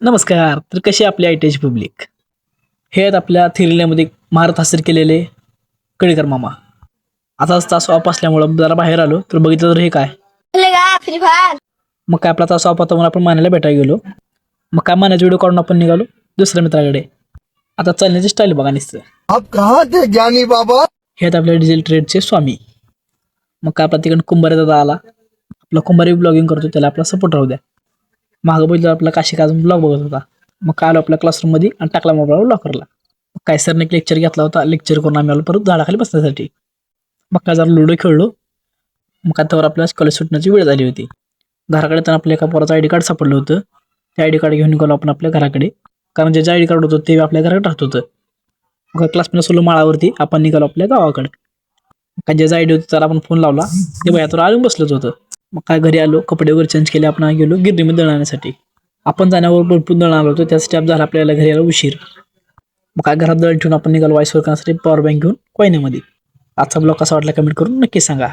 नमस्कार. तर कशी आपली आय-टी-एच पब्लिक? हे आहेत आपल्या थिरल्यामध्ये महारत हासिल केलेले कडेकर मामा. आताच तास ऑफ असल्यामुळं जरा बाहेर आलो, तर बघितलं तर हे काय? Free fire. मग काय आपला तास ऑफ होता म्हणून आपण मान्याला भेटायला गेलो. मग काय मान्याचा व्हिडिओ काढून आपण निघालो दुसऱ्या मित्राकडे. आता चालण्याची स्टाईल बघा नुसतं. आप कहाँ थे ज्ञानी बाबा? हे आहेत आपल्या डिजिटल ट्रेडचे स्वामी. मग काय आपला तिकडून कुंभारे दादा आला. आपला कुंभारी ब्लॉगिंग करतो, त्याला आपला सपोर्ट राहू द्या. मागं बघितलं आपला काशी अजून ब्लॉग बघत होता. मग काय आलो आपल्या क्लासरूममध्ये आणि टाकला मोबाईल लॉकरला. काय सरने एक लेक्चर घेतला होता, लेक्चर करून आम्ही आलो परत झाडाखाली बसण्यासाठी. मग काय जरा लुडो खेळलो. मग काय त्यावर आपल्या कॉलेज सुटण्याची वेळ झाली होती. घराकडे तर आपल्या एका पोराचं आयडी कार्ड सापडलं होतं. ते आयडी कार्ड घेऊन निघालो आपण आपल्या घराकडे, कारण जे आयडी कार्ड होतं ते आपल्या घरात राहत होतं. मग क्लासमध्ये सोलो माळावरती आपण निघालो आपल्या गावाकडे. काय ज्याचा आयडी होतं त्याला आपण फोन लावला, ते बाया तर आळून बसलंच होतं. मग काय घरी आलो, कपडे वगैरे चेंज केले, आपण गेलो गिरणीमध्ये दळण आणण्यासाठी. आपण जाण्यावर भरपूर दळण आलो होतो, त्यासाठी झाला आपल्याला घरी यायला उशीर. मग काय घरात दळण ठेवून आपण निघालो वाईस वर करण्यासाठी पॉवर बँक घेऊन कोयनेमध्ये. आजचा ब्लॉग कसा वाटला कमेंट करून नक्की सांगा.